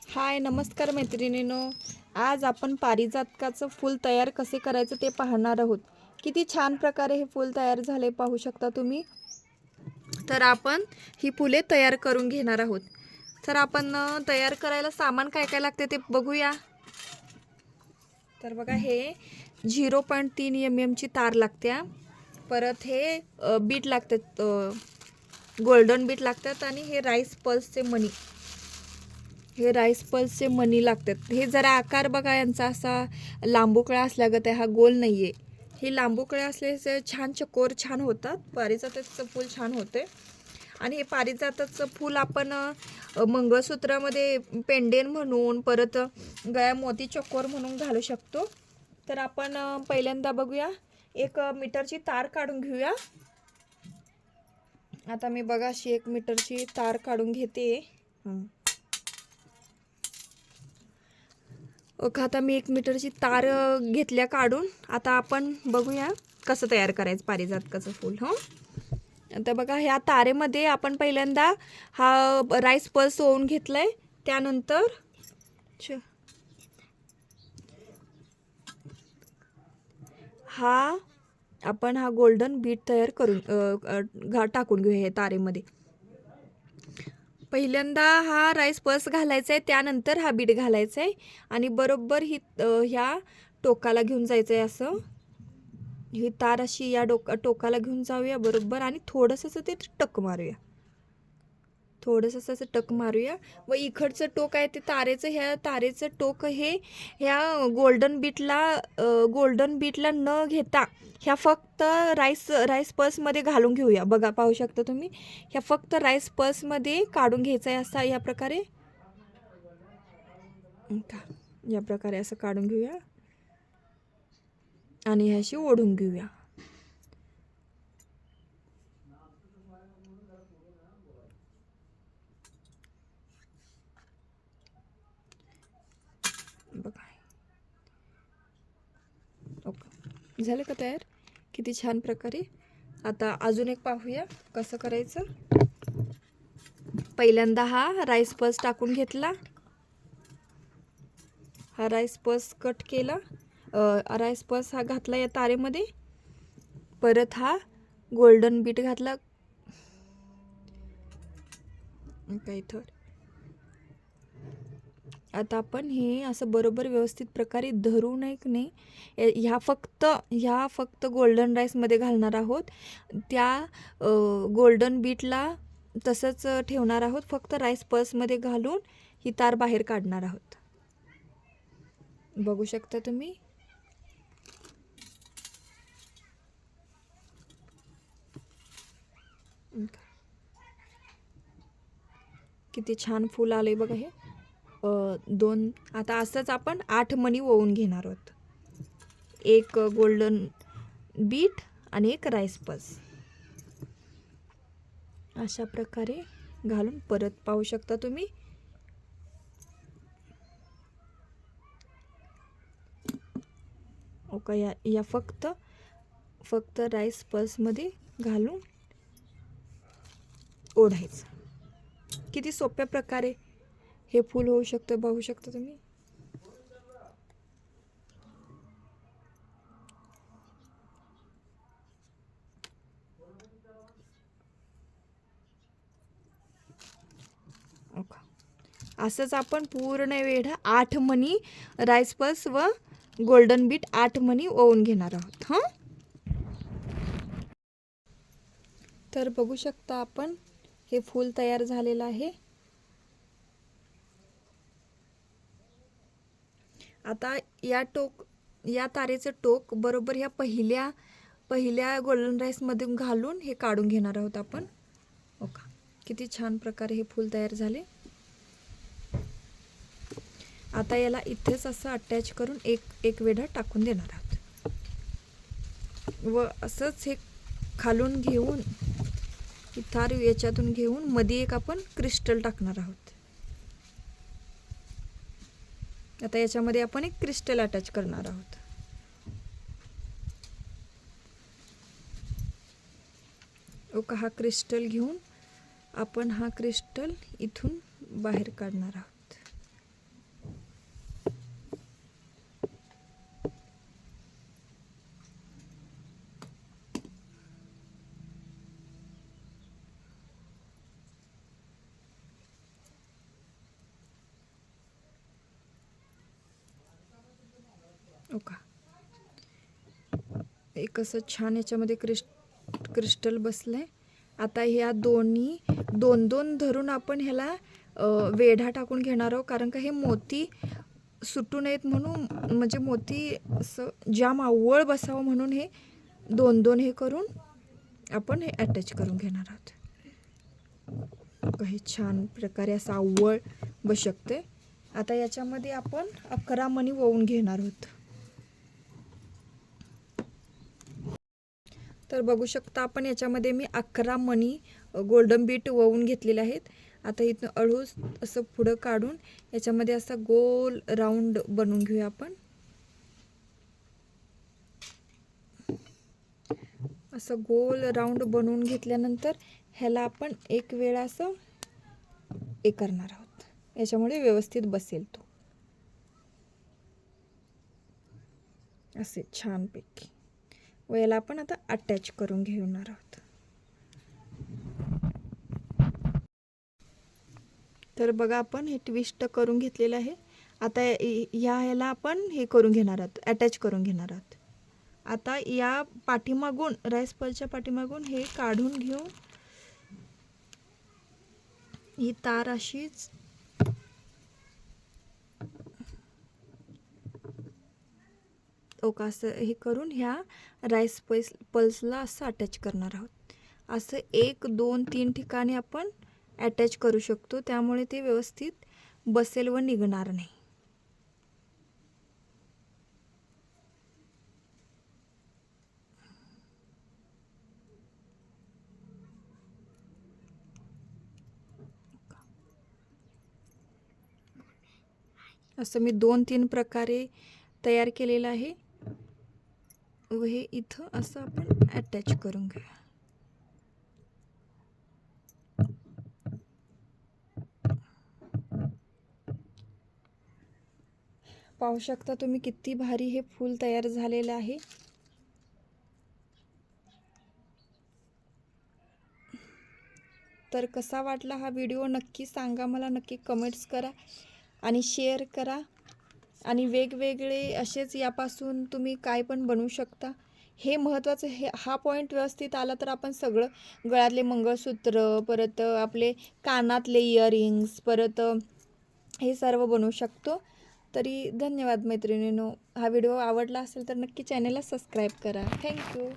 हाय नमस्कार मैत्रिणींनो. आज आपण पारिजातकाचं फूल तयार कसे करायचं ते पाहणार आहोत. किती छान प्रकारे हे फूल तयार झाले पाहू शकता तुम्ही. तर आपण ही फुले तयार करून घेणार आहोत. तर आपण तयार करायला सामान काय काय लागते ते बघूया. तर बघा हे 0.3 mm ची तार लागते. परत हे बीट लागतात, गोल्डन बीट लागतात आणि हे राईस पल्सचे मणी, हे राईस पल्सचे मणी लागतात. हे जरा आकार बघा यांचा असा लांबूकळा असल्यागत आहे, हा गोल नाही आहे. हे लांबूकळे असल्याचे छान चकोर छान होतात. पारिजाताचं फूल छान होते. आणि हे पारिजाताचं फूल आपण मंगळसूत्रामध्ये पेंडेन म्हणून, परत गळ्या मोती चकोर म्हणून घालू शकतो. तर आपण पहिल्यांदा बघूया, 1 मीटरची तार काढून घेऊया. आता मी बघा अशी 1 मीटरची तार काढून घेते. आता मी 1 मीटरची तार घेतल्या काढून. आता आपण बघूया कसं तयार करायचं पारिजातकाचं फूल. आता बघा ह्या तारेमध्ये आपण पहिल्यांदा हा राईस पल्स ओवून घेतलाय. त्यानंतर आपण हा गोल्डन बीट तयार करून टाकून घेऊया हे तारेमध्ये. पहिल्यांदा हा राईस पल्स घालायचा आहे, त्यानंतर हा बीट घालायचा आहे आणि बरोबर ह्या टोकाला घेऊन जायचं आहे. असं ही तार अशी या टोकाला घेऊन जाऊया बरोबर, आणि थोडंसं ते टक मारूया, थोडंसं असं टक मारूया. व इकडचं टोक आहे ते ह्या तारेचं टोक हे ह्या गोल्डन बीटला न घेता ह्या फक्त राईस पल्समध्ये घालून घेऊया. बघा पाहू शकता तुम्ही, ह्या फक्त राईस पल्समध्ये काढून घ्यायचं आहे. असा या प्रकारे असं काढून घेऊया आणि ह्याशी ओढून घेऊया. बघा ओके, झालं का तयार? किती छान प्रकारे. आता अजून एक पाहूया कसं करायचं. पहिल्यांदा हा राईस पल्स टाकून घेतला, हा राईस पल्स कट केला, राईस पल्स हा घातला या तारेमध्ये. परत हा गोल्डन बीट घातला काही थर. आता आपण हे असं बरोबर व्यवस्थित प्रकारे धरू नये की नाही, ह्या फक्त गोल्डन राईसमध्ये घालणार आहोत. त्या गोल्डन बीटला तसंच ठेवणार आहोत. फक्त राईस पल्समध्ये घालून ही तार बाहेर काढणार आहोत. बघू शकता तुम्ही. किती छान फूल आले बघा हे. आता असंच आपण 8 मणी ओवून घेणार आहोत. 1 गोल्डन बीट आणि 1 राईस पल्स अशा प्रकारे घालून परत पाहू शकता तुम्ही. ओके, या फक्त राईस पल्समध्ये घालून ओढायचं. किती सोप्या प्रकारे हे फूल होऊ शकतं बघू शकता तुम्ही. असंच आपण पूर्ण वेळ 8 मणी राईस पल्स व गोल्डन बीट 8 मणी ओवून घेणार आहोत. तर बघू शकता आपण हे फूल तयार झालेलं आहे. आता या तारेचं टोक बरोबर ह्या पहिल्या गोल्डन राईसमध्ये घालून हे काढून घेणार आहोत आपण. ओके, किती छान प्रकारे हे फूल तयार झाले. आता याला इथेच असं अटॅच करून एक वेढा टाकून देणार आहोत व असंच हे खालून घेऊन ही तार याच्यातून घेऊन मध्ये एक आपण क्रिस्टल टाकणार आहोत. आता याच्यामध्ये आपण एक क्रिस्टल अटॅच करणार आहोत. ओके, हा क्रिस्टल घेऊन आपण हा क्रिस्टल इथून बाहेर काढणार आहोत. ओका एक असं छान याच्यामध्ये क्रिस्टल बसलंय. आता ह्या दोन्ही दोन दोन धरून आपण ह्याला वेढा टाकून घेणार आहोत, कारण का हे मोती सुटू नयेत म्हणून, म्हणजे मोती असं जाम आवळ बसावं म्हणून हे दोन दोन हे करून आपण हे अटॅच करून घेणार आहोत. हे छान प्रकारे असं आवळ बसू शकते. आता याच्यामध्ये आपण 11 मणी वळून घेणार आहोत. तर बघू शकता आपण याच्यामध्ये मी 11 मणी गोल्डन बीट वळून घेतलेले आहेत. आता इथं अळूस असं पुढं काढून याच्यामध्ये असा गोल राऊंड बनवून घेऊया आपण. असं गोल राऊंड बनवून घेतल्यानंतर ह्याला आपण एक वेळा असं हे करणार आहोत, याच्यामुळे व्यवस्थित बसेल तो असे छानपैकी. व याला आपण आता अटॅच करून घेणार आहोत. तर बघा आपण हे ट्विस्ट करून घेतलेलं आहे. आता ह्याला आपण हे करून घेणार आहोत, अटॅच करून घेणार आहोत. आता या पाठीमागून राईस पर्लच्या पाठीमागून हे काढून घेऊन ही तार अशीच ओका असं हे करून ह्या राईस पल्सला असं अटॅच करणार आहोत. असं 1 2 3 ठिकाणी आपण अटॅच करू शकतो, त्यामुळे ते व्यवस्थित बसेल व निघणार नाही. असं मी 2-3 प्रकारे तयार केलेलं आहे व हे इथं असं आपण अटॅच करून घेऊया. पाहू शकता तुम्ही किती भारी हे फूल तयार झालेलं आहे. तर कसा वाटला हा व्हिडिओ नक्की सांगा मला, नक्की कमेंट्स करा आणि शेअर करा. आणि वेगवेगळे असेच यापासून तुम्ही काय पण बनवू शकता. हे महत्त्वाचं, हा पॉईंट व्यवस्थित आला तर आपण सगळं गळ्यातले मंगळसूत्र, परत आपले कानातले इयरिंग्स, परत हे सर्व बनवू शकतो. तरी धन्यवाद मैत्रिणींनो. हा व्हिडिओ आवडला असेल तर नक्की चॅनलला सबस्क्राईब करा. थँक्यू.